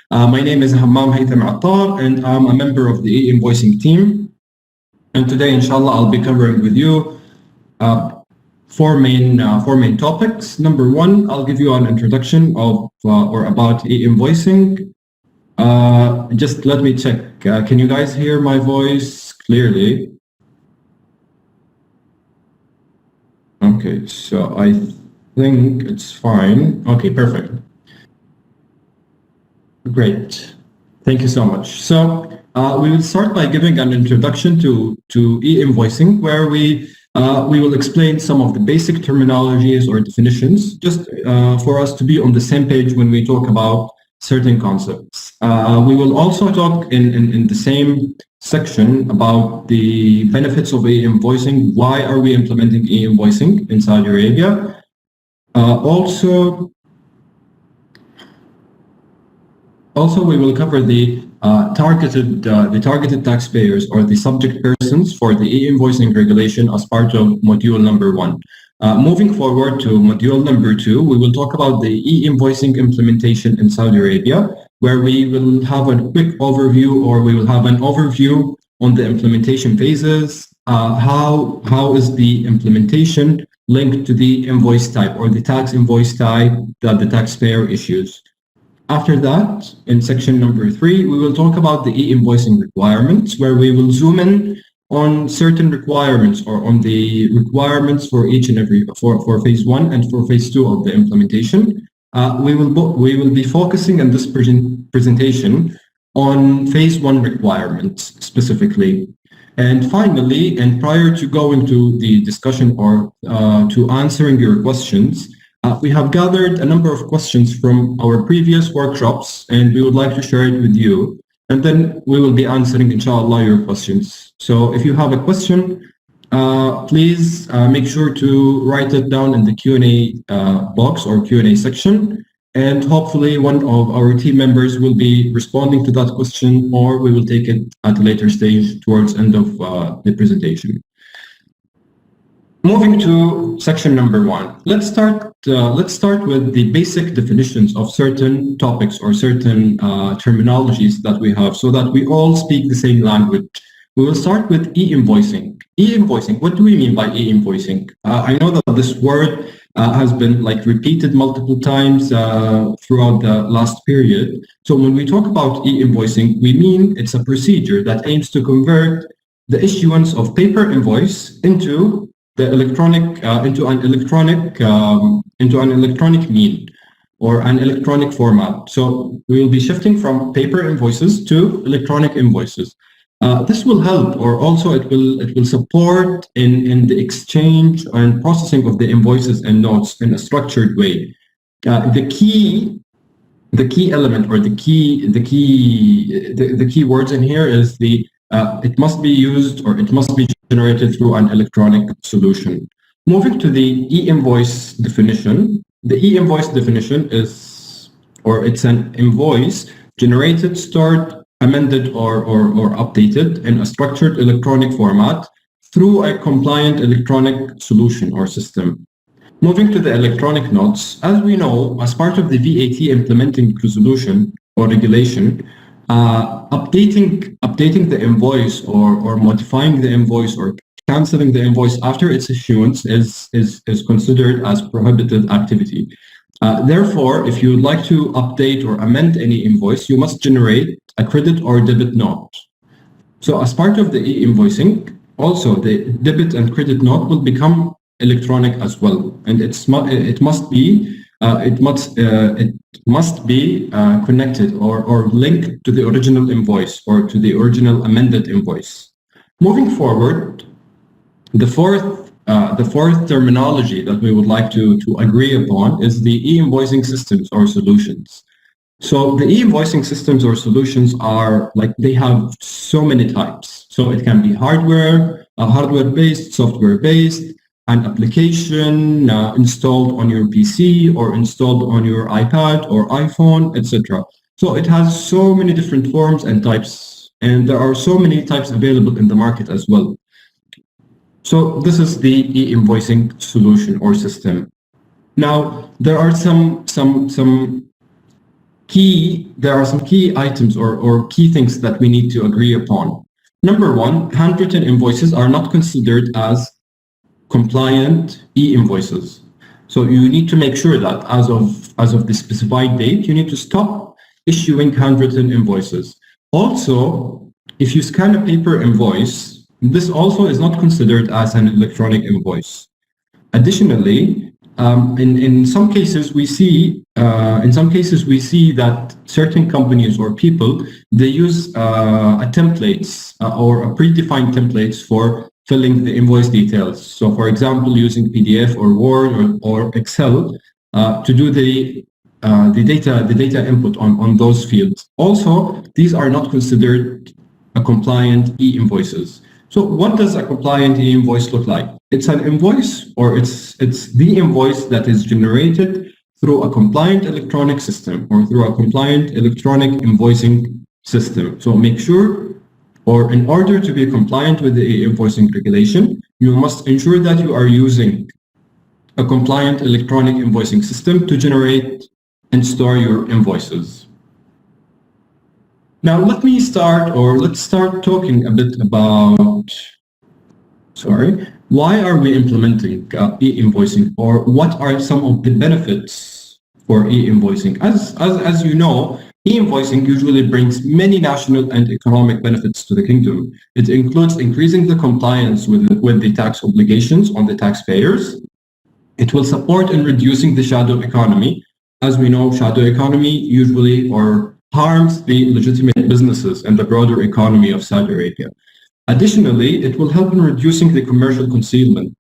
My name is Hammam Haytham Attar, and I'm a member of the E-Invoicing team. And today, inshallah, I'll be covering with you four main topics. Number one, I'll give you an introduction of or about E-Invoicing. Just let me check. Can you guys hear my voice clearly? Okay, so I think it's fine. Okay, perfect. Great. Thank you so much. So we will start by giving an introduction to E-Invoicing, where we will explain some of the basic terminologies or definitions, just for us to be on the same page when we talk about certain concepts. We will also talk in the same section about the benefits of E-Invoicing. Why are we implementing E-Invoicing in Saudi Arabia? Also, we will cover the targeted taxpayers or the subject persons for the E-Invoicing regulation as part of module number 1. Moving forward to module number 2, we will talk about the E-Invoicing implementation in Saudi Arabia, where we will have a quick overview, or we will have an overview on the implementation phases. How is the implementation linked to the invoice type or the tax invoice type that the taxpayer issues. After that, in section number 3, we will talk about the E-Invoicing requirements, where we will zoom in on certain requirements or on the requirements for each and every, for phase 1 and for phase 2 of the implementation. We will be focusing in this presentation on phase 1 requirements specifically. And finally, and prior to going to the discussion or to answering your questions, we have gathered a number of questions from our previous workshops, and we would like to share it with you. And then we will be answering, inshallah, your questions. So if you have a question, please make sure to write it down in the Q&A box or Q&A section. And hopefully one of our team members will be responding to that question, or we will take it at a later stage towards the end of the presentation. Moving to section number 1, let's start with the basic definitions of certain topics or certain terminologies that we have, so that we all speak the same language. We will start with E-Invoicing. E-Invoicing, what do we mean by E-Invoicing? I know that this word has been repeated multiple times throughout the last period. So when we talk about E-Invoicing, we mean it's a procedure that aims to convert the issuance of paper invoice into the electronic into an electronic mean or an electronic format. So we will be shifting from paper invoices to electronic invoices. This will help, or also it will support in the exchange and processing of the invoices and notes in a structured way. The key element or the key words in here is it must be used, or it must be generated through an electronic solution. Moving to the E-Invoice definition, the E-Invoice definition is, or it's an invoice generated, stored, amended, or updated in a structured electronic format through a compliant electronic solution or system. Moving to the electronic notes, as we know, as part of the VAT implementing resolution or regulation, updating the invoice or modifying the invoice or canceling the invoice after its issuance is considered as prohibited activity. Therefore, if you would like to update or amend any invoice, you must generate a credit or debit note. So as part of the E-Invoicing, also the debit and credit note will become electronic as well, and it must be connected or linked to the original invoice or to the original amended invoice. Moving forward, the fourth terminology that we would like to agree upon is the E-Invoicing systems or solutions. So the E-Invoicing systems or solutions are they have so many types. So it can be hardware-based, software-based, an application installed on your PC or installed on your iPad or iPhone, etc. So it has so many different forms and types, and there are so many types available in the market as well. So this is the E-Invoicing solution or system. Now, there are some there are some key items or key things that we need to agree upon. Number one, handwritten invoices are not considered as compliant e-invoices. So you need to make sure that as of the specified date, you need to stop issuing handwritten invoices. Also, if you scan a paper invoice, this also is not considered as an electronic invoice. Additionally, in some cases we see that certain companies or people, they use a templates or a predefined templates for filling the invoice details. So for example, using PDF or Word or Excel to do the data input on those fields. Also, these are not considered a compliant e-invoices. So what does a compliant e-invoice look like? It's an invoice, or it's the invoice that is generated through a compliant electronic system or through a compliant electronic invoicing system. So make sure, or in order to be compliant with the e-invoicing regulation, you must ensure that you are using a compliant electronic invoicing system to generate and store your invoices. Now let's start talking a bit about, why are we implementing e-invoicing, or what are some of the benefits for e-invoicing? As you know, e-invoicing usually brings many national and economic benefits to the kingdom. It includes increasing the compliance with the tax obligations on the taxpayers. It will support in reducing the shadow economy. As we know, shadow economy usually harms the legitimate businesses and the broader economy of Saudi Arabia. Additionally, it will help in reducing the commercial concealment.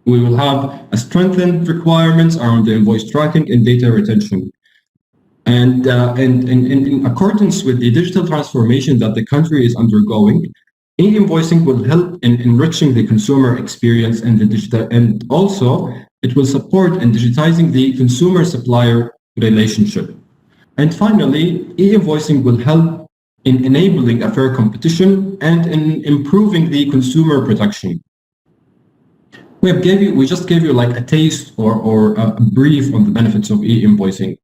We will have a strengthened requirements around the invoice tracking and data retention. And in accordance with the digital transformation that the country is undergoing, e-invoicing will help in enriching the consumer experience and the digital, and also it will support in digitizing the consumer-supplier relationship. And finally, e-invoicing will help in enabling a fair competition and in improving the consumer protection. We just gave you like a taste or a brief on the benefits of e-invoicing.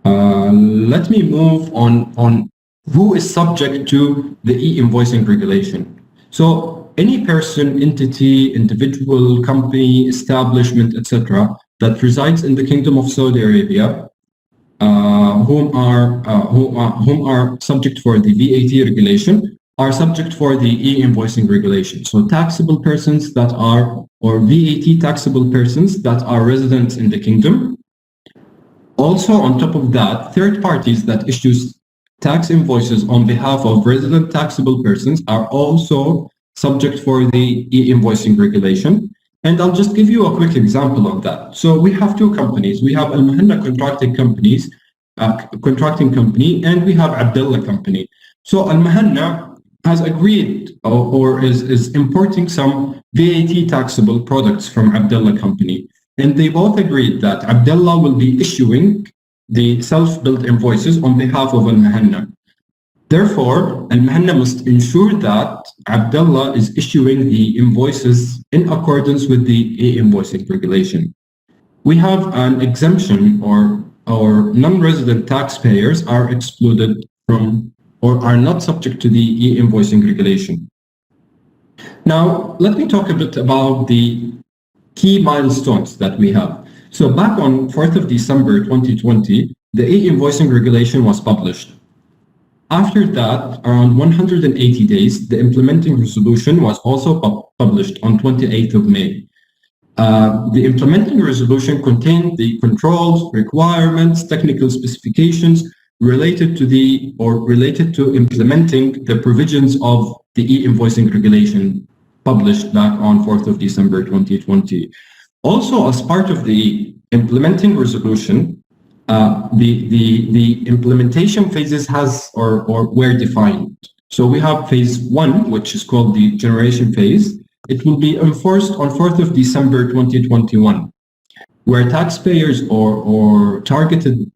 Let me move on who is subject to the e-invoicing regulation. So any person, entity, individual, company, establishment, etc., that resides in the Kingdom of Saudi Arabia, whom are subject for the VAT regulation, are subject for the e-invoicing regulation. So taxable persons that are, or VAT taxable persons that are residents in the kingdom. Also, on top of that, third parties that issues tax invoices on behalf of resident taxable persons are also subject for the e-invoicing regulation. And I'll just give you a quick example of that. So we have two companies. We have Al-Mahanna contracting company, and we have Abdullah company. So Al-Mahanna has agreed or is importing some VAT taxable products from Abdullah company. And they both agreed that Abdullah will be issuing the self-built invoices on behalf of Al-Mahanna. Therefore, Al-Mahanna must ensure that Abdullah is issuing the invoices in accordance with the e-invoicing regulation. We have an exemption, or non-resident taxpayers are excluded from or are not subject to the e-invoicing regulation. Now, let me talk a bit about the key milestones that we have. So back on 4th of December 2020, the e-invoicing regulation was published. After that, around 180 days, the implementing resolution was also published on 28th of May. The implementing resolution contained the controls, requirements, technical specifications related to implementing the provisions of the e-invoicing regulation published back on 4th of December 2020. Also, as part of the implementing resolution, the implementation phases were defined. So we have phase 1, which is called the Degeneration Phase. It will be enforced on 4th of December 2021, where taxpayers or targeted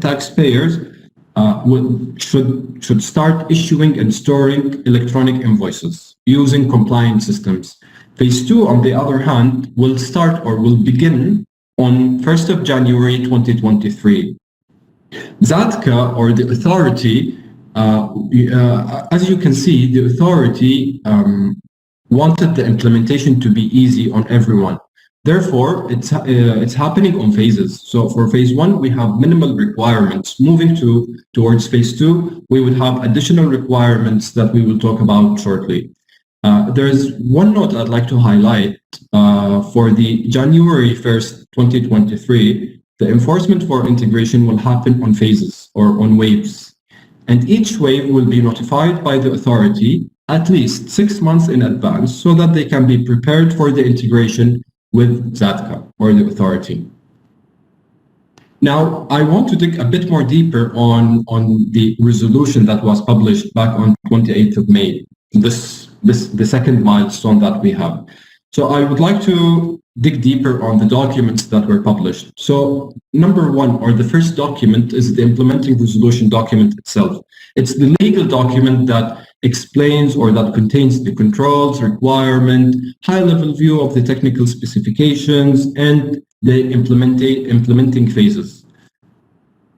taxpayers should start issuing and storing electronic invoices using compliant systems. Phase 2, on the other hand, will begin on 1st of January 2023. ZATCA, or the authority, as you can see, the authority wanted the implementation to be easy on everyone. Therefore, it's happening on phases. So for phase 1, we have minimal requirements. Moving towards phase 2, we would have additional requirements that we will talk about shortly. There's one note I'd like to highlight. For the January 1st, 2023, the enforcement for integration will happen on phases or on waves. And each wave will be notified by the authority at least 6 months in advance so that they can be prepared for the integration with ZATCA or the authority. Now, I want to dig a bit more deeper on the resolution that was published back on 28th of May, the second milestone that we have. So I would like to dig deeper on the documents that were published. So number one, or the first document, is the implementing resolution document itself. It's the legal document that explains or that contains the controls, requirement, high-level view of the technical specifications, and the implementing phases.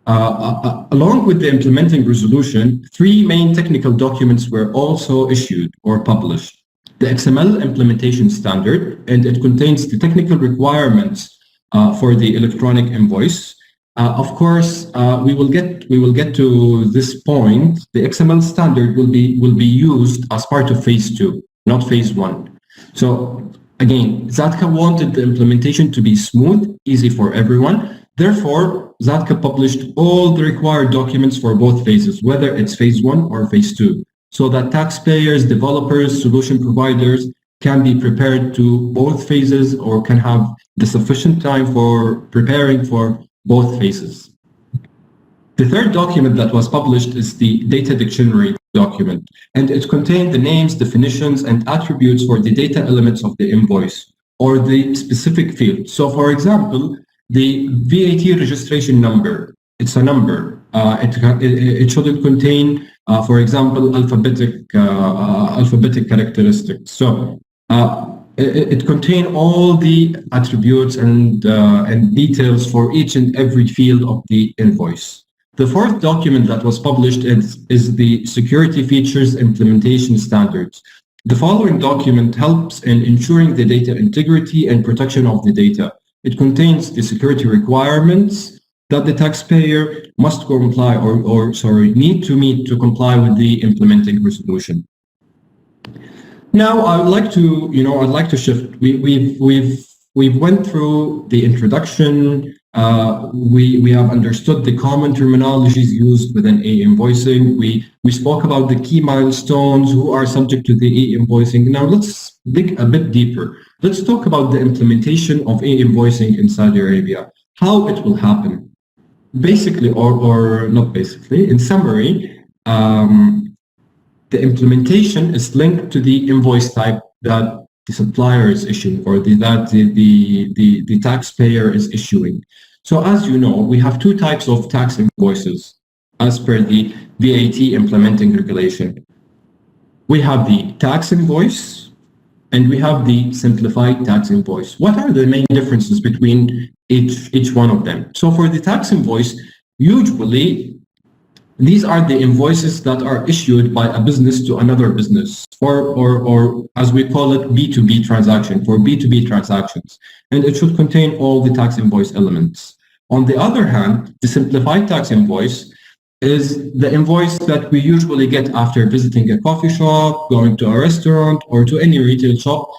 Along with the implementing resolution, 3 main technical documents were also issued or published. The XML implementation standard, and it contains the technical requirements for the electronic invoice. Of course, we will get to this point. The XML standard will be used as part of phase 2, not phase 1. So again, ZATCA wanted the implementation to be smooth, easy for everyone. Therefore, ZATCA published all the required documents for both phases, whether it's phase 1 or phase 2, so that taxpayers, developers, solution providers can be prepared to both phases or can have the sufficient time for preparing for both phases. The third document that was published is the data dictionary document, and it contained the names, definitions, and attributes for the data elements of the invoice or the specific field. So for example, the VAT registration number, it's a number. It shouldn't contain, for example, alphabetic characteristics. So it contains all the attributes and details for each and every field of the invoice. The fourth document that was published is the security features implementation standards. The following document helps in ensuring the data integrity and protection of the data. It contains the security requirements that the taxpayer must comply need to meet to comply with the implementing resolution. Now, I'd like to shift. We've went through the introduction. We have understood the common terminologies used within e-invoicing. We spoke about the key milestones who are subject to the e-invoicing. Now let's dig a bit deeper. Let's talk about the implementation of e-invoicing in Saudi Arabia, how it will happen. Basically, or not basically, in summary, the implementation is linked to the invoice type that the supplier is issuing or that the taxpayer is issuing. So as you know, we have 2 types of tax invoices as per the VAT implementing regulation. We have the tax invoice and we have the simplified tax invoice. What are the main differences between each one of them? So for the tax invoice, usually these are the invoices that are issued by a business to another business, or as we call it, B2B transaction, for B2B transactions. And it should contain all the tax invoice elements. On the other hand, the simplified tax invoice is the invoice that we usually get after visiting a coffee shop, going to a restaurant, or to any retail shop.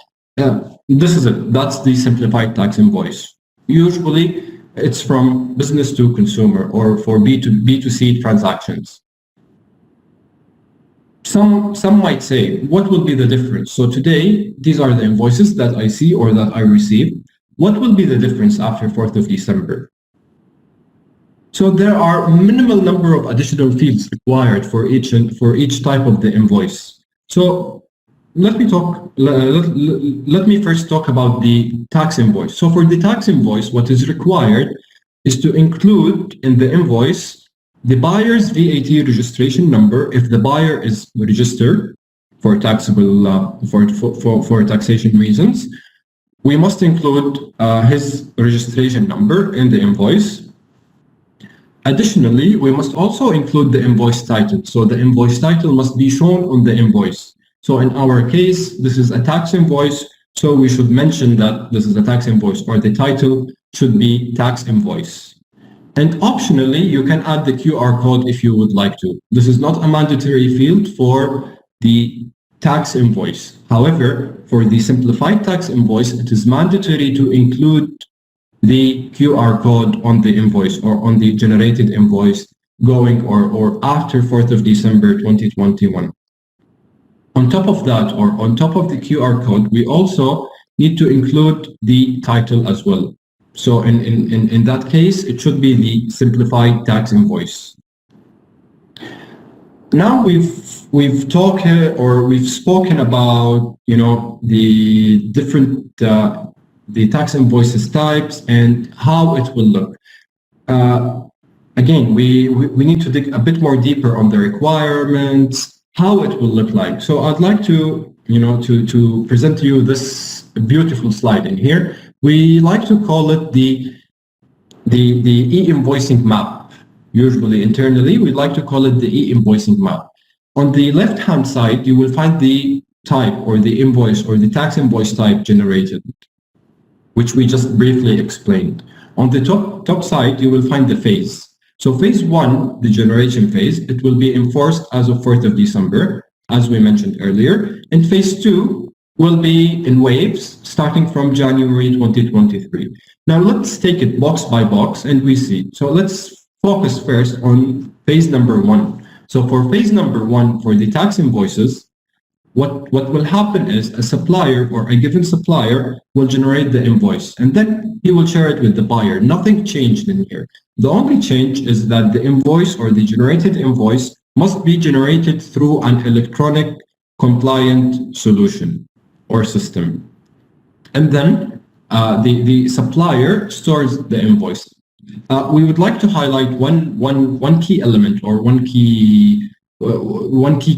This is it. That's the simplified tax invoice. Usually, it's from business to consumer or for B2C transactions. Some might say, what will be the difference? So today, these are the invoices that I see or that I receive. What will be the difference after 4th of December? So there are minimal number of additional fields required for each type of the invoice. So let me first talk about the tax invoice. So for the tax invoice, what is required is to include in the invoice the buyer's VAT registration number if the buyer is registered for taxable for taxation reasons. We must include his registration number in the invoice. Additionally, we must also include the invoice title. So the invoice title must be shown on the invoice. So in our case, this is a tax invoice. So we should mention that this is a tax invoice, or the title should be tax invoice. And optionally, you can add the QR code if you would like to. This is not a mandatory field for the tax invoice. However, for the simplified tax invoice, it is mandatory to include the QR code on the invoice or on the generated invoice going or after 4th of December 2021. On top of that, or on top of the QR code, we also need to include the title as well. So in that case, it should be the simplified tax invoice. Now we've talked or we've spoken about, you know, the different the tax invoices types and how it will look. Again, we need to dig a bit more deeper on the requirements, how it will look like. So I'd like to, you know, to present to you this beautiful slide in here. We like to call it the E-Invoicing Map. Usually internally, we like to call it the E-Invoicing Map. On the left-hand side, you will find the type or the invoice or the tax invoice type generated, which we just briefly explained. On the top side, you will find the phase. So phase 1, the generation phase, it will be enforced as of 4th of December, as we mentioned earlier. And phase 2 will be in waves starting from January 2023. Now let's take it box by box and we see. So let's focus first on phase number 1. So for phase number 1, for the tax invoices, what will happen is a supplier or a given supplier will generate the invoice and then he will share it with the buyer. Nothing changed in here. The only change is that the invoice or the generated invoice must be generated through an electronic compliant solution or system. And then the supplier stores the invoice. We would like to highlight one key element or one key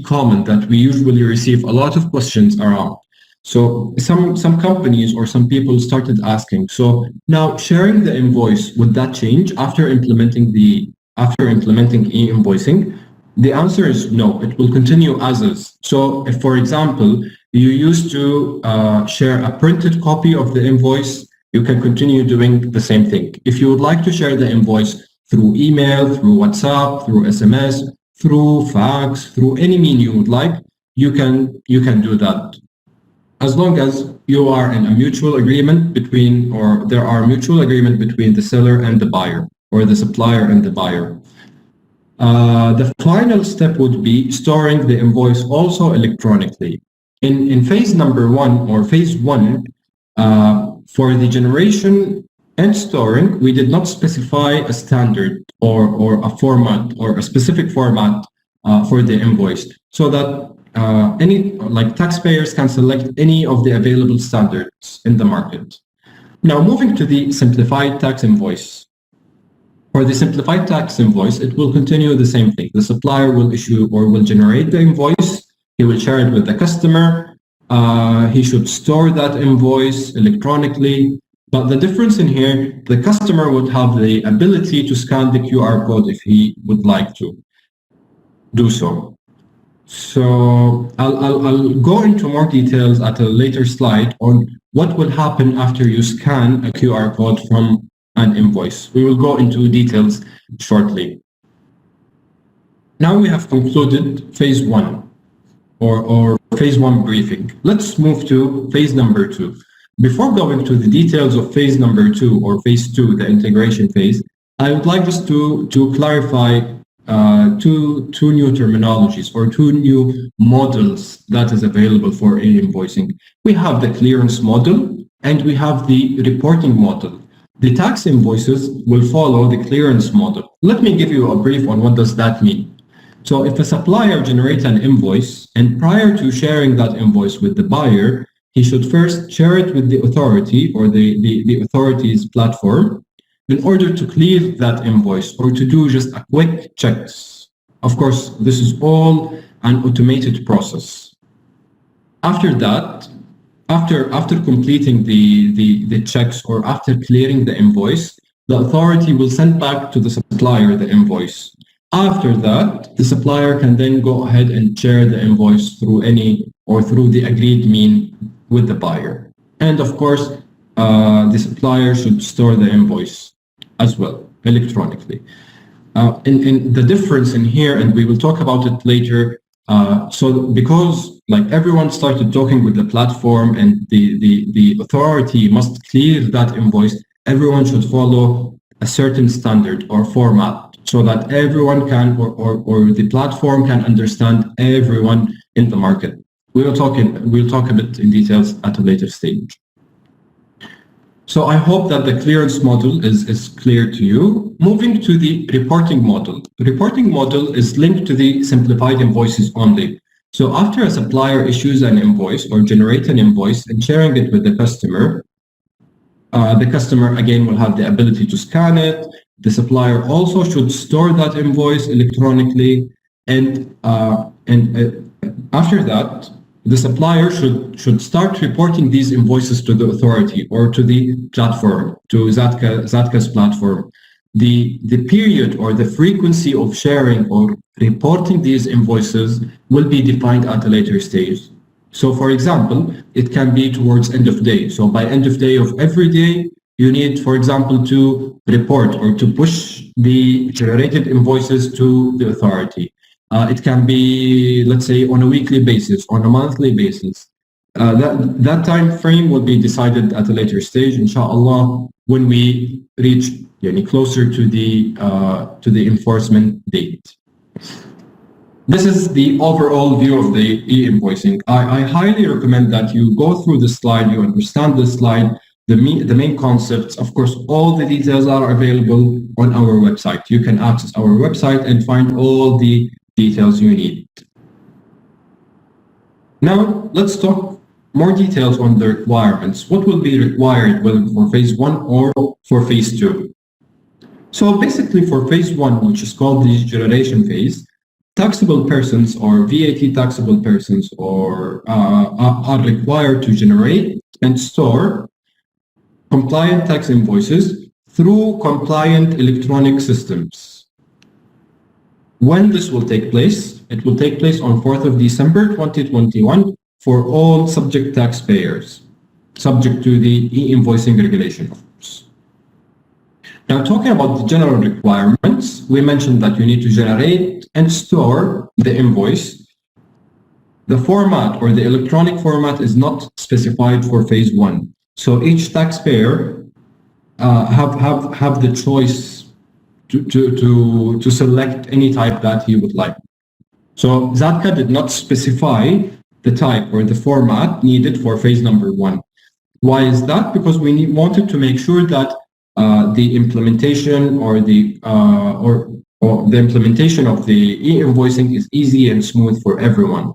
comment that we usually receive a lot of questions around. So some companies or some people started asking, so now sharing the invoice, would that change after implementing e-invoicing? The answer is no, it will continue as is. So if, for example, you used to share a printed copy of the invoice, you can continue doing the same thing. If you would like to share the invoice through email, through WhatsApp, through SMS, through fax, through any mean you would like, you can do that. As long as you are in a mutual agreement between, or there are mutual agreement between the seller and the buyer, or the supplier and the buyer. The final step would be storing the invoice also electronically. In phase number 1 or phase 1, for the generation and storing, we did not specify a standard or a format or a specific format for the invoice, so that any taxpayers can select any of the available standards in the market. Now moving to the simplified tax invoice. For the simplified tax invoice, it will continue the same thing. The supplier will issue or will generate the invoice. He will share it with the customer. He should store that invoice electronically. But the difference in here, the customer would have the ability to scan the QR code if he would like to do so. So I'll go into more details at a later slide on what will happen after you scan a QR code from an invoice. We will go into details shortly. Now we have concluded phase 1 or phase 1 briefing. Let's move to phase number 2. Before going to the details of phase number 2 or phase 2, the integration phase, I would like just to clarify two new terminologies or two new models that is available for e-invoicing. We have the clearance model and we have the reporting model. The tax invoices will follow the clearance model. Let me give you a brief on what does that mean. So if a supplier generates an invoice and prior to sharing that invoice with the buyer, he should first share it with the authority or the authority's platform in order to clear that invoice or to do just a quick checks. Of course, this is all an automated process. After that, after completing the checks or after clearing the invoice, the authority will send back to the supplier the invoice. After that, the supplier can then go ahead and share the invoice through through the agreed mean with the buyer. And of course, the supplier should store the invoice as well electronically. And the difference in here, and we will talk about it later, so because like everyone started talking with the platform and the authority must clear that invoice, everyone should follow a certain standard or format so that everyone can, or the platform can understand everyone in the market. We'll talk a bit in details at a later stage. So I hope that the clearance model is clear to you. Moving to the reporting model. The reporting model is linked to the simplified invoices only. So after a supplier issues an invoice or generates an invoice and sharing it with the customer again will have the ability to scan it. The supplier also should store that invoice electronically, and after that, the supplier should start reporting these invoices to the authority or to the platform, to Zatka's platform. The period or the frequency of sharing or reporting these invoices will be defined at a later stage. So for example, it can be towards end of day. So by end of day of every day, you need, for example, to report or to push the generated invoices to the authority. It can be, let's say, on a weekly basis, on a monthly basis. That time frame will be decided at a later stage, inshallah, when we reach closer to the enforcement date. This is the overall view of the e-invoicing. I highly recommend that you go through the slide, you understand the slide, the main concepts. Of course, all the details are available on our website. You can access our website and find all the details you need. Now, let's talk more details on the requirements. What will be required whether for phase 1 or for phase 2? So basically for phase 1, which is called the Degeneration Phase, taxable persons or VAT taxable persons are required to generate and store compliant tax invoices through compliant electronic systems. When this will take place? It will take place on 4th of December 2021 for all subject taxpayers, subject to the e-invoicing regulation, of course. Now, talking about the general requirements, we mentioned that you need to generate and store the invoice. The format or the electronic format is not specified for phase 1. So each taxpayer have the choice to select any type that he would like. So Zatka did not specify the type or the format needed for phase number 1. Why is that? Because we wanted to make sure that the implementation or the implementation of the e-invoicing is easy and smooth for everyone.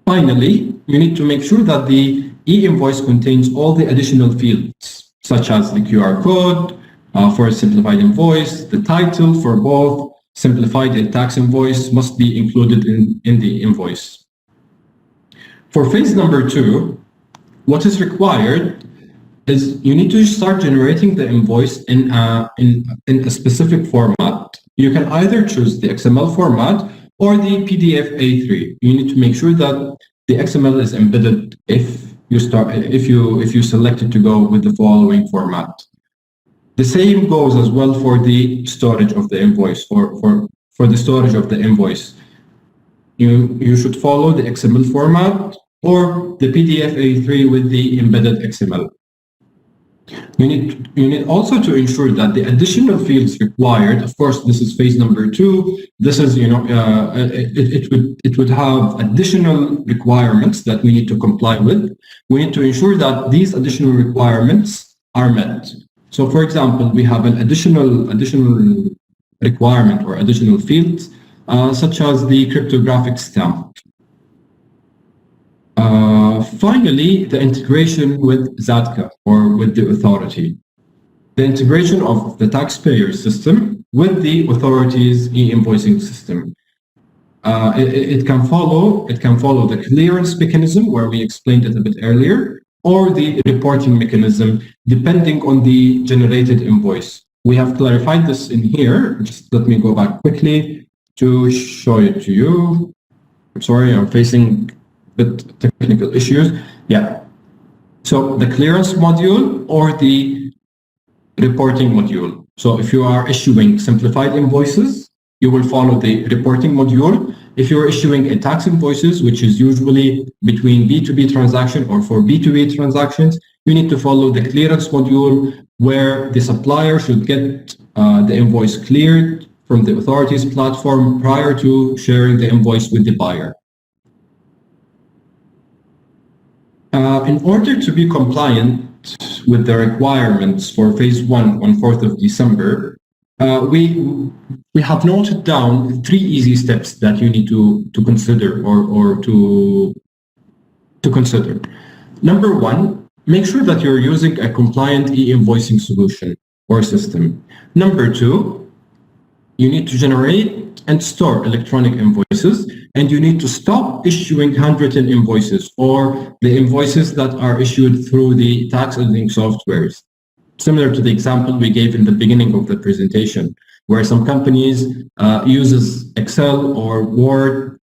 Finally, you need to make sure that the e-invoice contains all the additional fields, such as the QR code for a simplified invoice, the title for both simplified and tax invoice must be included in the invoice. For phase number 2, what is required is you need to start generating the invoice in a specific format. You can either choose the XML format or the PDF A3. You need to make sure that the XML is embedded if you select it to go with the following format. The same goes as well for the storage of the invoice or for the storage of the invoice. You should follow the XML format or the PDF A3 with the embedded XML. You need also to ensure that the additional fields required, of course, this is phase number 2. This is, it would have additional requirements that we need to comply with. We need to ensure that these additional requirements are met. So, for example, we have an additional requirement or additional fields, such as the cryptographic stamp. Finally, the integration with Zatka or with the authority. The integration of the taxpayer system with the authority's e-invoicing system. It can follow the clearance mechanism where we explained it a bit earlier, or the reporting mechanism, depending on the generated invoice. We have clarified this in here. Just let me go back quickly to show it to you. I'm sorry, I'm facing a bit technical issues. Yeah. So the clearance module or the reporting module. So if you are issuing simplified invoices, you will follow the reporting module. If you're issuing a tax invoices, which is usually between B2B transaction or for B2B transactions, you need to follow the clearance module where the supplier should get the invoice cleared from the authorities platform prior to sharing the invoice with the buyer. In order to be compliant with the requirements for phase 1 on 4th of December, we have noted down 3 easy steps that you need to consider or to consider. Number 1, make sure that you're using a compliant e-invoicing solution or system. Number 2, you need to generate and store electronic invoices, and you need to stop issuing handwritten invoices or the invoices that are issued through the tax auditing softwares. Similar to the example we gave in the beginning of the presentation, where some companies uses Excel or Word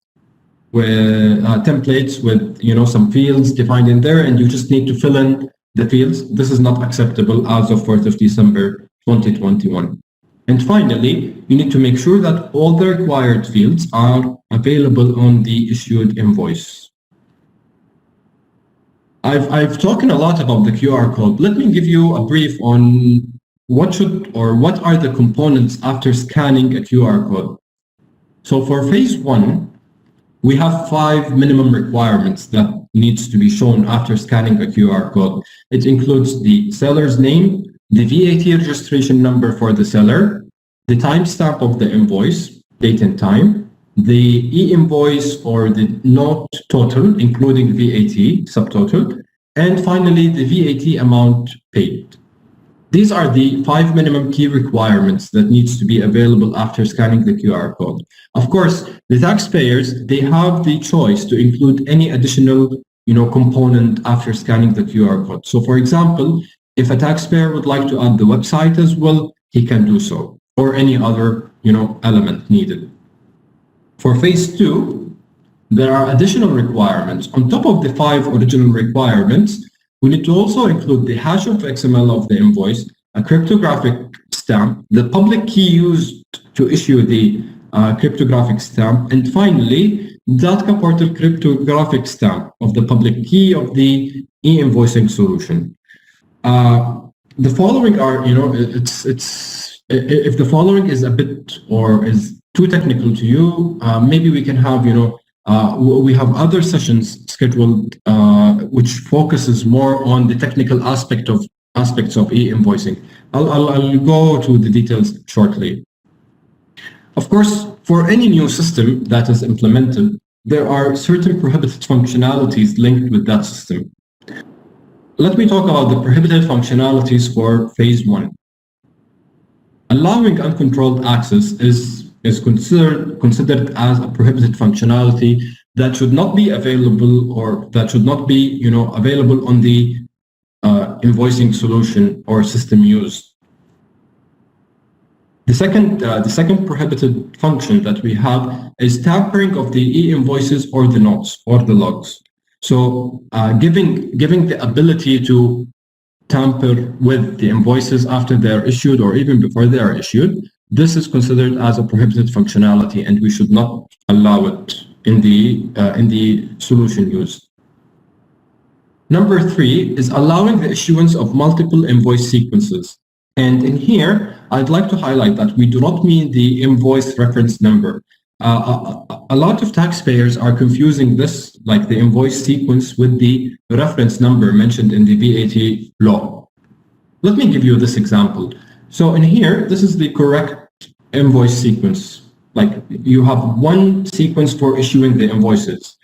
with templates with some fields defined in there, and you just need to fill in the fields. This is not acceptable as of 4th of December 2021. And finally, you need to make sure that all the required fields are available on the issued invoice. I've talked a lot about the QR code. Let me give you a brief on what are the components after scanning a QR code. So for phase 1, we have 5 minimum requirements that needs to be shown after scanning a QR code. It includes the seller's name, the VAT registration number for the seller, the timestamp of the invoice, date and time, the e-invoice or the note total, including VAT subtotal, and finally the VAT amount paid. These are the 5 minimum key requirements that needs to be available after scanning the QR code. Of course, the taxpayers, they have the choice to include any additional component after scanning the QR code. So for example, if a taxpayer would like to add the website as well, he can do so, or any other element needed. For phase 2, there are additional requirements. On top of the 5 original requirements, we need to also include the hash of XML of the invoice, a cryptographic stamp, the public key used to issue the cryptographic stamp, and finally, Datka portal cryptographic stamp of the public key of the e-invoicing solution. The following are, if the following is a bit or is too technical to you, maybe we can have, we have other sessions scheduled which focuses more on the technical aspects of e-invoicing. I'll go to the details shortly. Of course, for any new system that is implemented, there are certain prohibited functionalities linked with that system. Let me talk about the prohibited functionalities for phase 1. Allowing uncontrolled access is considered as a prohibited functionality that should not be available or that should not be available on the invoicing solution or system used. The second prohibited function that we have is tampering of the e-invoices or the notes or the logs. So giving the ability to tamper with the invoices after they're issued or even before they are issued, this is considered as a prohibited functionality, and we should not allow it in the solution used. Number 3 is allowing the issuance of multiple invoice sequences. And in here, I'd like to highlight that we do not mean the invoice reference number. A lot of taxpayers are confusing this, like the invoice sequence, with the reference number mentioned in the VAT law. Let me give you this example. So in here, this is the correct invoice sequence. Like you have one sequence for issuing the invoices.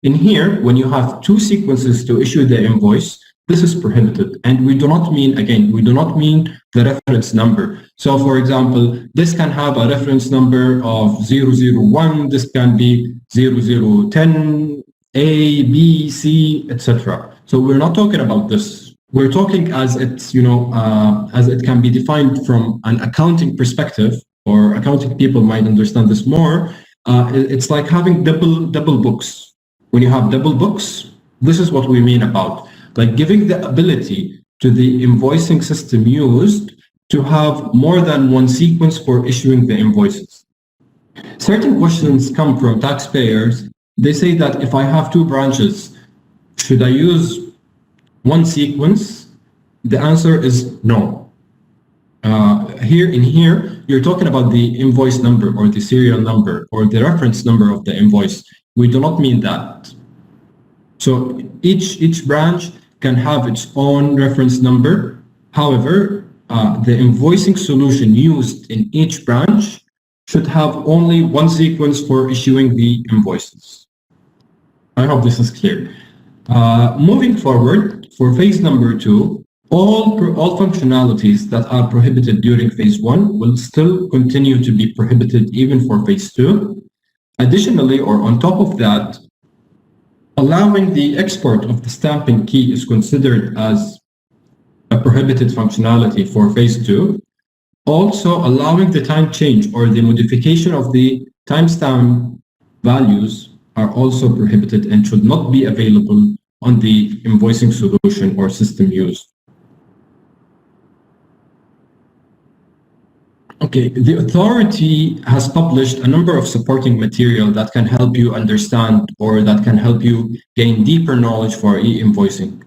In here, when you have 2 sequences to issue the invoice, this is prohibited. And we do not mean, again, we do not mean the reference number. So for example, this can have a reference number of 001, this can be 0010, A, B, C, etc. So we're not talking about this. We're talking as it's, as it can be defined from an accounting perspective, or accounting people might understand this more. It's like having double books. When you have double books, this is what we mean about, like giving the ability to the invoicing system used to have more than one sequence for issuing the invoices. Certain questions come from taxpayers. They say that if I have two branches, should I use one sequence? The answer is no. Here, you're talking about the invoice number or the serial number or the reference number of the invoice. We do not mean that. So each branch can have its own reference number. However, the invoicing solution used in each branch should have only one sequence for issuing the invoices. I hope this is clear. Moving forward, for phase number 2, all functionalities that are prohibited during phase 1 will still continue to be prohibited even for phase 2. Additionally, or on top of that, allowing the export of the stamping key is considered as a prohibited functionality for phase 2. Also, allowing the time change or the modification of the timestamp values are also prohibited and should not be available on the invoicing solution or system used. Okay, the authority has published a number of supporting material that can help you understand or that can help you gain deeper knowledge for e-invoicing.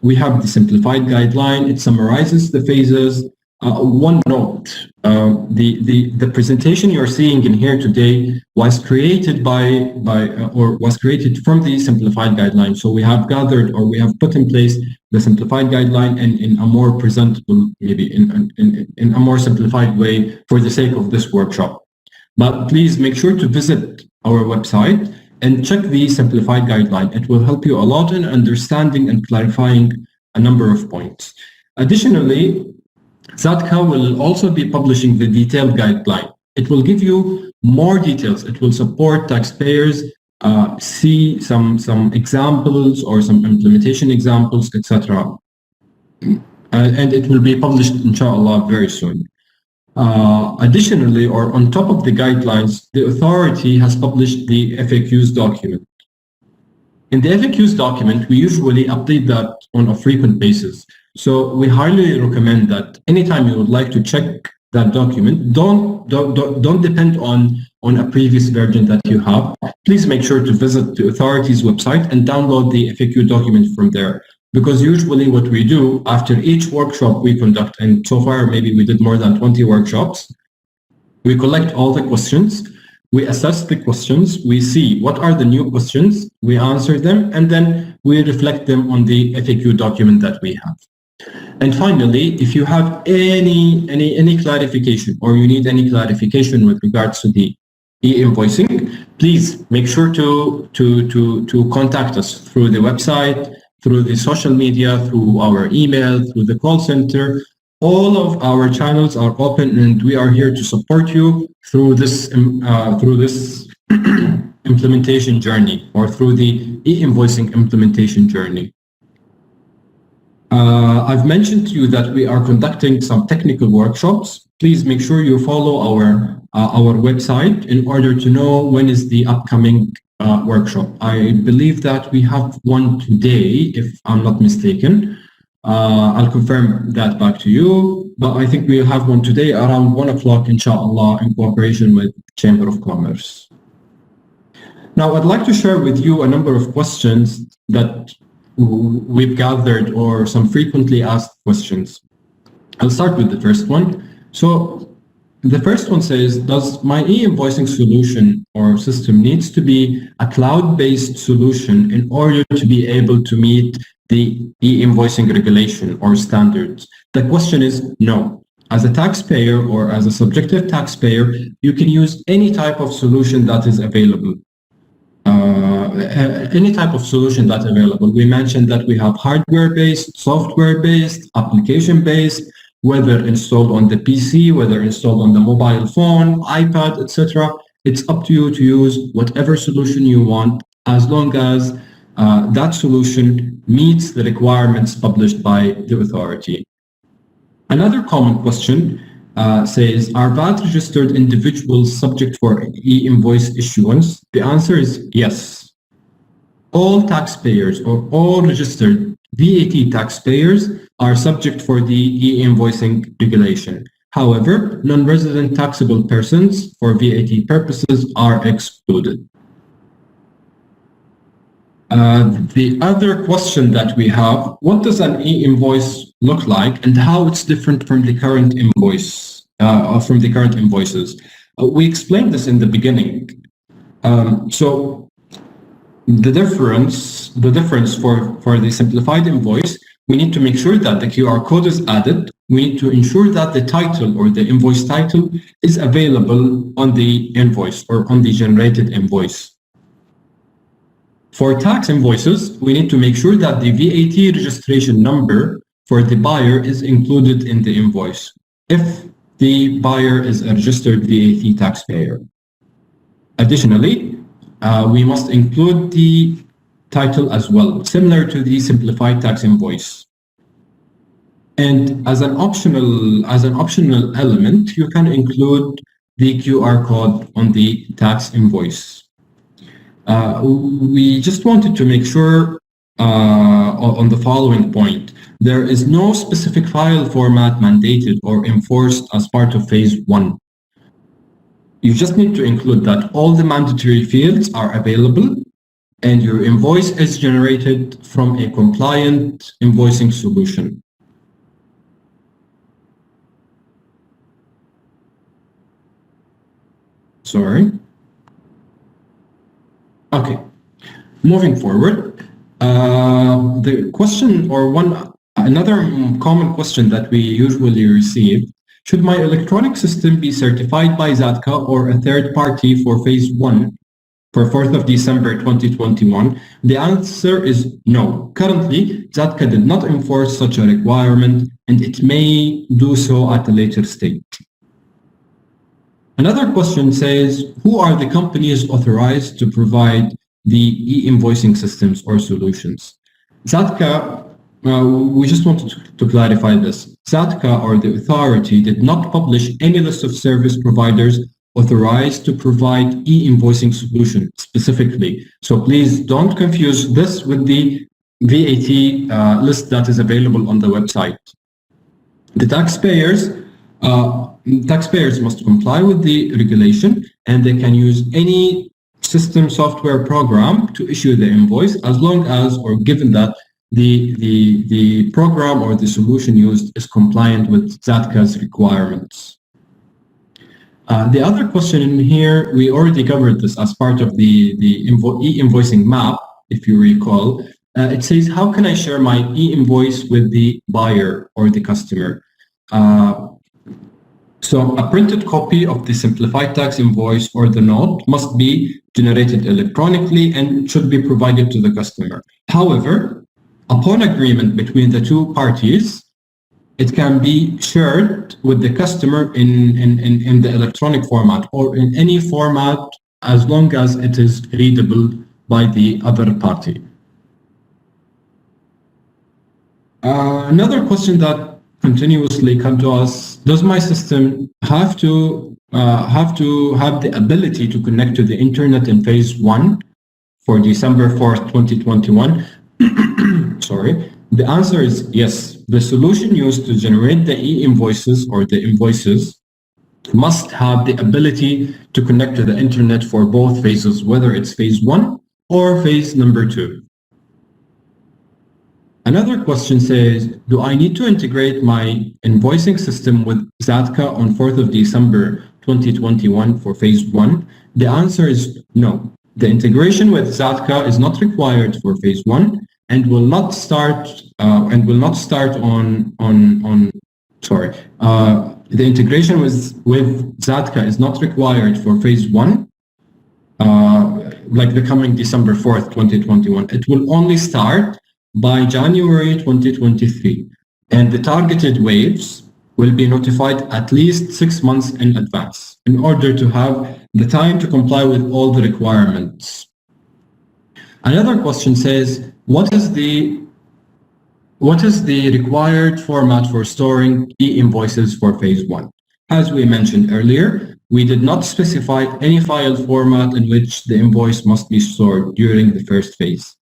We have the Simplified Guideline. It summarizes the phases. One note, the presentation you're seeing in here today was created was created from the Simplified Guideline. So we have gathered, or we have put in place the Simplified Guideline in a more presentable, maybe in a more simplified way for the sake of this workshop. But please make sure to visit our website and check the Simplified Guideline. It will help you a lot in understanding and clarifying a number of points. Additionally, SATCA will also be publishing the detailed guideline. It will give you more details. It will support taxpayers, see some examples or some implementation examples, etc. And it will be published, inshallah, very soon. Additionally, or on top of the guidelines, the authority has published the FAQs document. In the FAQs document, we usually update that on a frequent basis. So we highly recommend that anytime you would like to check that document, don't depend on a previous version that you have. Please make sure to visit the authority's website and download the FAQ document from there. Because usually what we do after each workshop we conduct, and so far maybe we did more than 20 workshops, we collect all the questions, we assess the questions, we see what are the new questions, we answer them, and then we reflect them on the FAQ document that we have. And finally, if you have any clarification, or you need any clarification with regards to the e-invoicing, please make sure to contact us through the website, through the social media, through our email, through the call center. All of our channels are open, and we are here to support you through this implementation journey, or through the e-invoicing implementation journey. I've mentioned to you that we are conducting some technical workshops. Please make sure you follow our website in order to know when is the upcoming workshop. I believe that we have one today, if I'm not mistaken. I'll confirm that back to you, but I think we'll have one today around 1 o'clock, inshallah, in cooperation with Chamber of Commerce. Now, I'd like to share with you a number of questions that we've gathered, or some frequently asked questions. I'll start with the first one. So the first one says, does my e-invoicing solution or system needs to be a cloud-based solution in order to be able to meet the e-invoicing regulation or standards? The question is no. As a taxpayer or as a subjective taxpayer, you can use any type of solution that is available. Any type of solution that's available. We mentioned that we have hardware-based, software-based, application-based, whether installed on the PC, whether installed on the mobile phone, iPad, etc. It's up to you to use whatever solution you want, as long as that solution meets the requirements published by the authority. Another common question says, are VAT registered individuals subject for e-invoice issuance? The answer is yes. All taxpayers or all registered VAT taxpayers are subject for the e-invoicing regulation. However, non-resident taxable persons for VAT purposes are excluded. The other question that we have, what does an e-invoice look like and how it's different from the current invoice, from the current invoices? We explained this in the beginning. So the difference for the simplified invoice, we need to make sure that the QR code is added. We need to ensure that the title or the invoice title is available on the invoice or on the generated invoice. For tax invoices, we need to make sure that the VAT registration number for the buyer is included in the invoice if the buyer is a registered VAT taxpayer. Additionally, we must include the title as well, similar to the simplified tax invoice. And as an optional element, you can include the QR code on the tax invoice. We just wanted to make sure on the following point. There is no specific file format mandated or enforced as part of phase 1. You just need to include that all the mandatory fields are available and your invoice is generated from a compliant invoicing solution. Sorry. Okay, moving forward, the question or another common question that we usually receive, should my electronic system be certified by ZATCA or a third party for phase 1 for 4th of December 2021? The answer is no. Currently, ZATCA did not enforce such a requirement and it may do so at a later stage. Another question says, who are the companies authorized to provide the e-invoicing systems or solutions? ZATCA, we just wanted to clarify this. ZATCA or the authority did not publish any list of service providers authorized to provide e-invoicing solution specifically. So please don't confuse this with the VAT list that is available on the website. The taxpayers must comply with the regulation and they can use any system software program to issue the invoice as long as or given that the program or the solution used is compliant with ZATCA's requirements. The other question in here, we already covered this as part of the E-Invoicing Map, if you recall. It says, how can I share my e-invoice with the buyer or the customer? So a printed copy of the simplified tax invoice or the note must be generated electronically and should be provided to the customer. However, upon agreement between the two parties, it can be shared with the customer in the electronic format or in any format as long as it is readable by the other party. Another question that continuously come to us, does my system have to have the ability to connect to the internet in phase 1 for December 4th, 2021? Sorry. The answer is yes. The solution used to generate the e-invoices or the invoices must have the ability to connect to the internet for both phases, whether it's phase 1 or phase number 2. Another question says, do I need to integrate my invoicing system with ZATCA on 4th of December 2021 for phase 1? The answer is no. The integration with ZATCA is not required for phase 1 and will not start the integration with ZATCA is not required for phase 1 like the coming December 4th, 2021. It will only start by January 2023, and the targeted waves will be notified at least 6 months in advance in order to have the time to comply with all the requirements. Another question says, what is the required format for storing e-invoices for phase 1? As we mentioned earlier, we did not specify any file format in which the invoice must be stored during the first phase.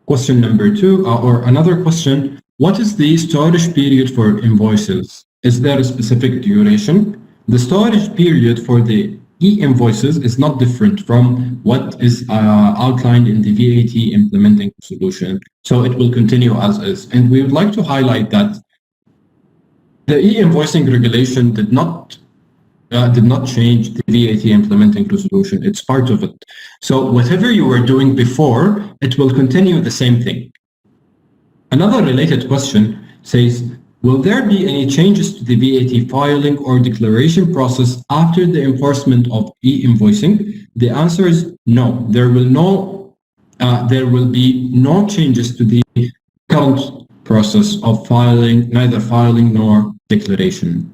Question number 2, or another question, what is the storage period for invoices? Is there a specific duration? The storage period for the e-invoices is not different from what is outlined in the VAT implementing solution. So it will continue as is. And we would like to highlight that the e-invoicing regulation did not change the VAT implementing resolution. It's part of it. So whatever you were doing before, it will continue the same thing. Another related question says, will there be any changes to the VAT filing or declaration process after the enforcement of e-invoicing? The answer is no. There will be no changes to the current process of filing, neither filing nor declaration.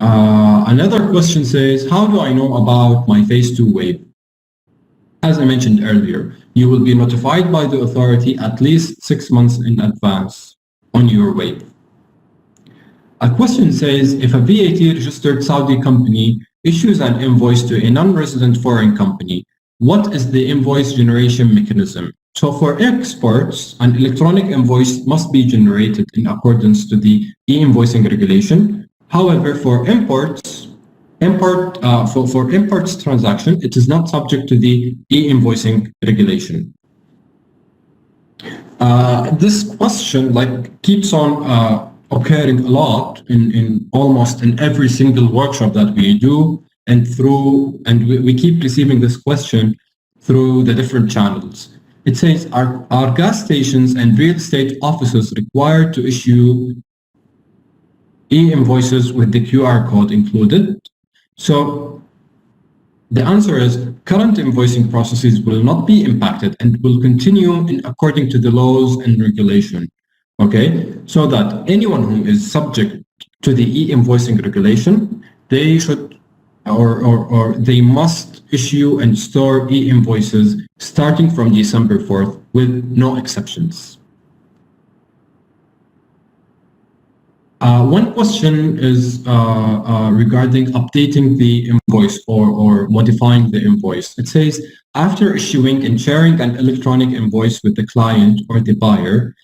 Another question says, how do I know about my phase 2 waive? As I mentioned earlier, you will be notified by the authority at least 6 months in advance on your waive. A question says, if a VAT registered Saudi company issues an invoice to a non-resident foreign company, what is the invoice generation mechanism? So for exports, an electronic invoice must be generated in accordance to the e-invoicing regulation. However, for imports transaction, it is not subject to the e-invoicing regulation. This question keeps on occurring a lot in almost in every single workshop that we do, and we keep receiving this question through the different channels. It says, are gas stations and real estate offices required to issue e-invoices with the QR code included? So the answer is current invoicing processes will not be impacted and will continue according to the laws and regulation. Okay, so that anyone who is subject to the e-invoicing regulation, they should or they must issue and store e-invoices starting from December 4th with no exceptions. One question is regarding updating the invoice or modifying the invoice. It says, after issuing and sharing an electronic invoice with the client or the buyer,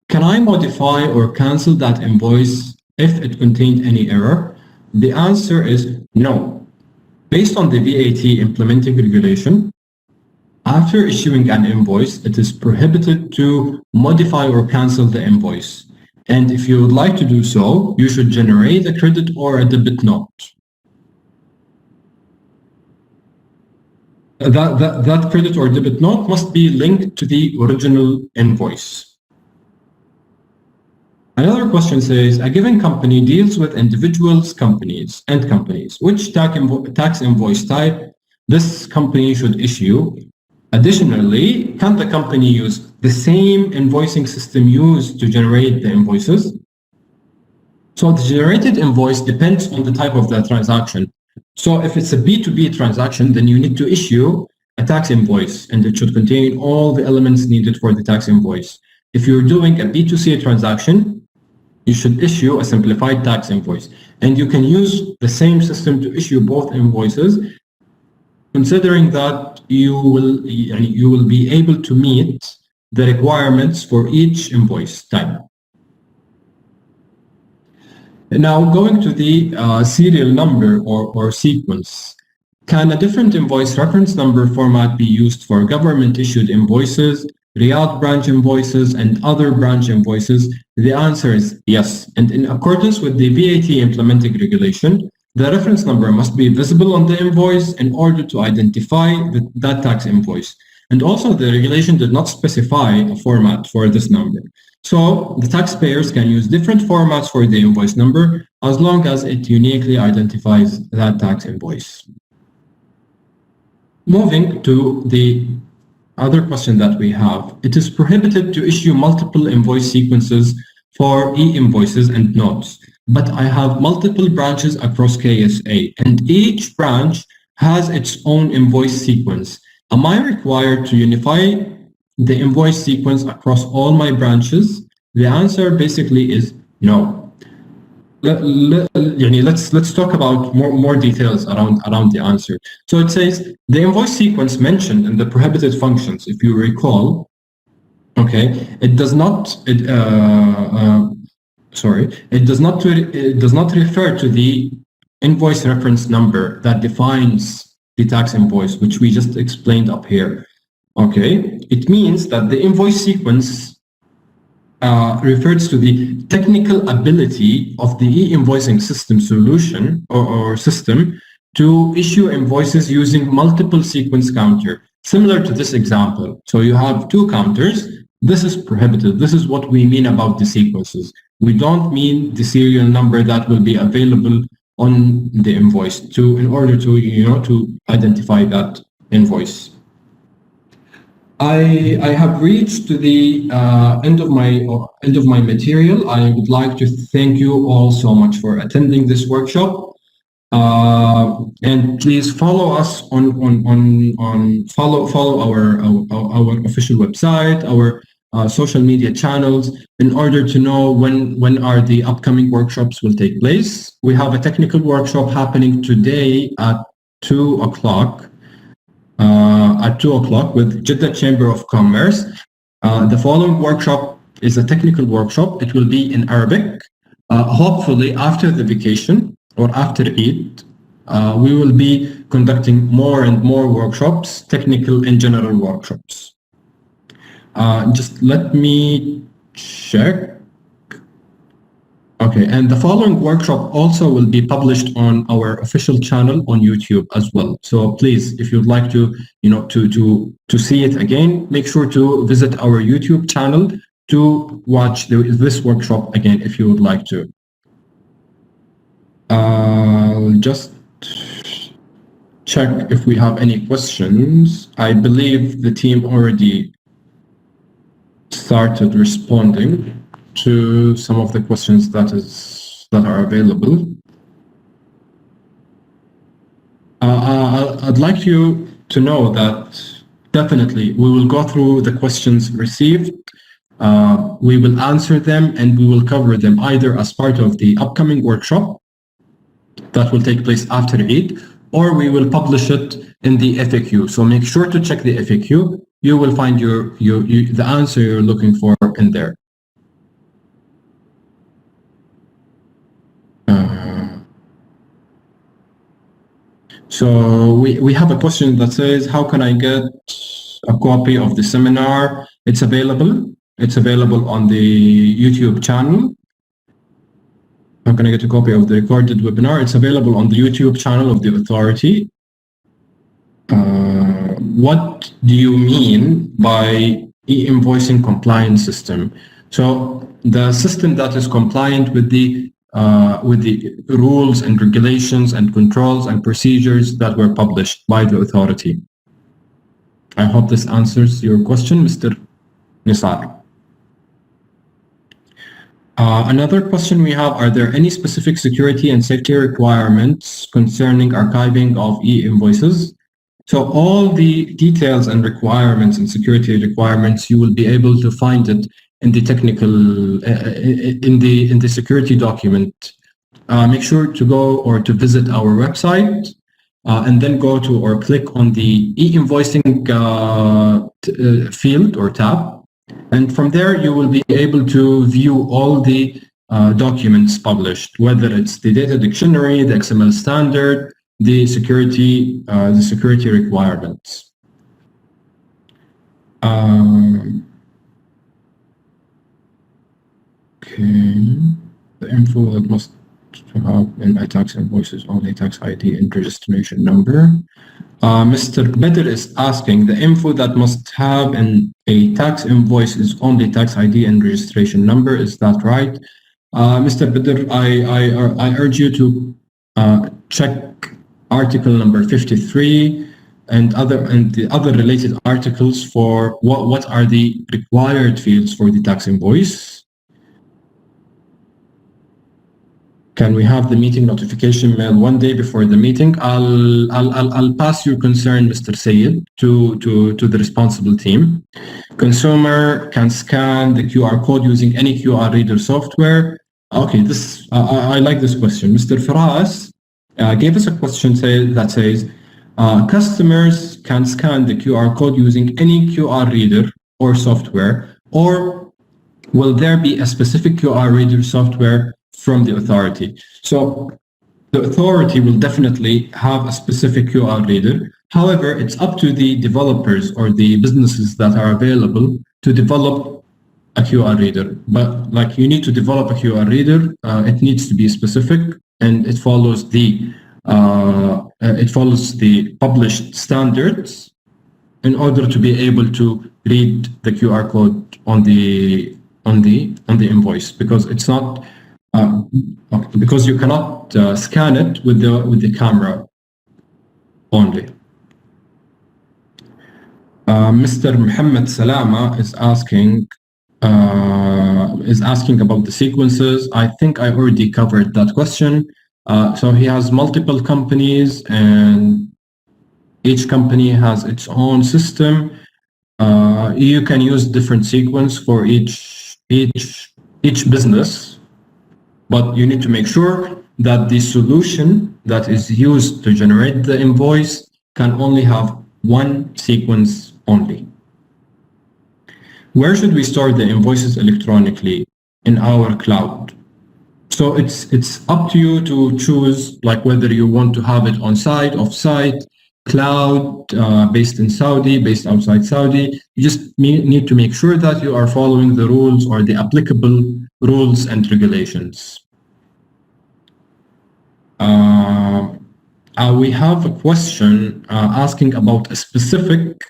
can I modify or cancel that invoice if it contained any error? The answer is no. Based on the VAT implementing regulation, after issuing an invoice, it is prohibited to modify or cancel the invoice. And if you would like to do so, you should generate a credit or a debit note. That credit or debit note must be linked to the original invoice. Another question says, a given company deals with individuals, companies, and companies. Which tax invoice type this company should issue? Additionally, can the company use the same invoicing system used to generate the invoices? So the generated invoice depends on the type of the transaction. So if it's a B2B transaction, then you need to issue a tax invoice, and it should contain all the elements needed for the tax invoice. If you're doing a B2C transaction, you should issue a simplified tax invoice. And you can use the same system to issue both invoices, considering that you will be able to meet the requirements for each invoice type. Now, going to the serial number or sequence. Can a different invoice reference number format be used for government-issued invoices, Riyadh branch invoices, and other branch invoices? The answer is yes. And in accordance with the VAT implementing regulation, the reference number must be visible on the invoice in order to identify that tax invoice. And also, the regulation did not specify a format for this number. So the taxpayers can use different formats for the invoice number as long as it uniquely identifies that tax invoice. Moving to the other question that we have, it is prohibited to issue multiple invoice sequences for e-invoices and notes, but I have multiple branches across KSA, and each branch has its own invoice sequence. Am I required to unify the invoice sequence across all my branches? The answer basically is no. Let's talk about more details around the answer. So it says the invoice sequence mentioned in the prohibited functions, if you recall, okay, it does not it does not refer to the invoice reference number that defines the tax invoice, which we just explained up here. Okay, it means that the invoice sequence refers to the technical ability of the e-invoicing system solution or system to issue invoices using multiple sequence counter, similar to this example. So you have two counters. This is prohibited. This is what we mean about the sequences. We don't mean the serial number that will be available on the invoice in order to to identify that invoice. I have reached to the end of my material. I would like to thank you all so much for attending this workshop, and please follow us follow our official website, our social media channels, in order to know when are the upcoming workshops will take place. We have a technical workshop happening today at 2 o'clock. At 2 o'clock with Jeddah Chamber of Commerce. The following workshop is a technical workshop. It will be in Arabic. Hopefully after the vacation or after Eid, we will be conducting more and more workshops, technical and general workshops. Just let me check. Okay, and the following workshop also will be published on our official channel on YouTube as well. So please, if you'd like to, to see it again, make sure to visit our YouTube channel to watch this workshop again if you would like to. I'll just check if we have any questions. I believe the team already started responding to some of the questions that are available. I'd like you to know that definitely we will go through the questions received. We will answer them and we will cover them either as part of the upcoming workshop that will take place after Eid, or we will publish it in the FAQ. So make sure to check the FAQ. You will find the answer you're looking for in there. So we have a question that says, how can I get a copy of the seminar? It's available. It's available on the YouTube channel. How can I get a copy of the recorded webinar? It's available on the YouTube channel of the authority. What do you mean by e-invoicing compliance system? So the system that is compliant with the rules and regulations and controls and procedures that were published by the authority. I hope this answers your question, Mr. Nisar. Another question we have, are there any specific security and safety requirements concerning archiving of e-invoices? So all the details and requirements and security requirements, you will be able to find it in the technical, in the security document. Make sure to go or to visit our website and then go to or click on the e-invoicing field or tab. And from there, you will be able to view all the documents published, whether it's the data dictionary, the XML standard, the security requirements. Okay, the info that must have in a tax invoice is only tax ID and registration number. Mr. Bedr is asking, the info that must have in a tax invoice is only tax ID and registration number. Is that right? Mr. Bedr, I urge you to check article number 53 and the other related articles for what are the required fields for the tax invoice. Can we have the meeting notification mail 1 day before the meeting? I'll pass your concern, Mr. Sayed, to the responsible team. Consumer can scan the QR code using any QR reader software. Okay, this I like this question. Mr. Faraz gave us a question that says, customers can scan the QR code using any QR reader or software, or will there be a specific QR reader software from the authority? So the authority will definitely have a specific QR reader. However, it's up to the developers or the businesses that are available to develop a QR reader. But like, you need to develop a QR reader. It needs to be specific, and it follows the published standards in order to be able to read the QR code on the invoice, because it's not because you cannot scan it with the camera only. Mr. Muhammad Salama is asking about the sequences. I think I already covered that question. So he has multiple companies, and each company has its own system. You can use different sequence for each business, but you need to make sure that the solution that is used to generate the invoice can only have one sequence only. Where should we store the invoices electronically? In our cloud. So it's up to you to choose, like, whether you want to have it on site, off site, cloud, based in Saudi, based outside Saudi. You just need to make sure that you are following the rules or the applicable rules and regulations. We have a question asking about a specific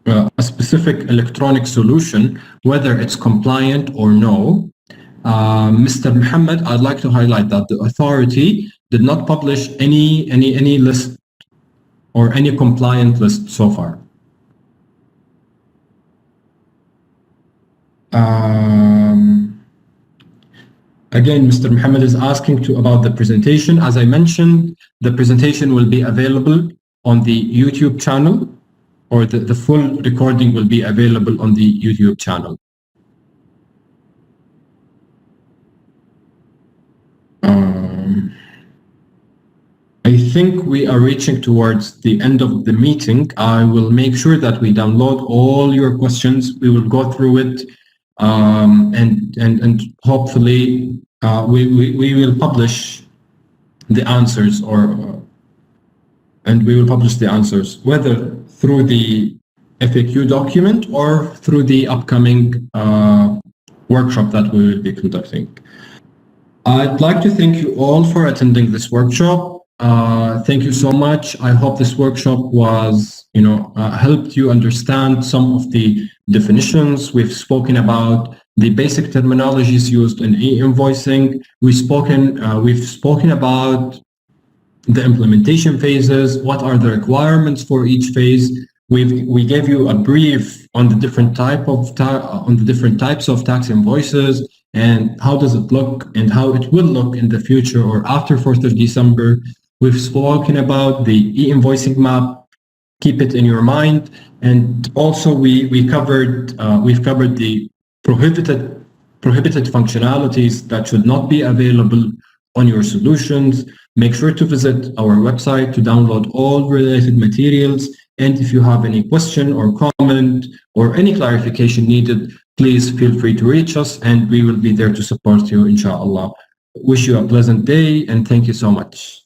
electronic solution, whether it's compliant or no. Mr. Muhammad, I'd like to highlight that the authority did not publish any list or any compliant list so far. Again, Mr. Muhammad is asking about the presentation. As I mentioned, the presentation will be available on the YouTube channel, or the full recording will be available on the YouTube channel. I think we are reaching towards the end of the meeting. I will make sure that we download all your questions. We will go through it, and hopefully we will publish the answers, and we will publish the answers, whether through the FAQ document or through the upcoming workshop that we will be conducting. I'd like to thank you all for attending this workshop. Thank you so much. I hope this workshop was, helped you understand some of the definitions. We've spoken about the basic terminologies used in e-invoicing. We've spoken about the implementation phases. What are the requirements for each phase? We gave you a brief on the different types of tax invoices, and how does it look and how it will look in the future or after 4th of December. We've spoken about the E-Invoicing Map. Keep it in your mind. And also we've covered the prohibited functionalities that should not be available on your solutions. Make sure to visit our website to download all related materials. And if you have any question or comment or any clarification needed, please feel free to reach us, and we will be there to support you, inshallah. Wish you a pleasant day, and thank you so much.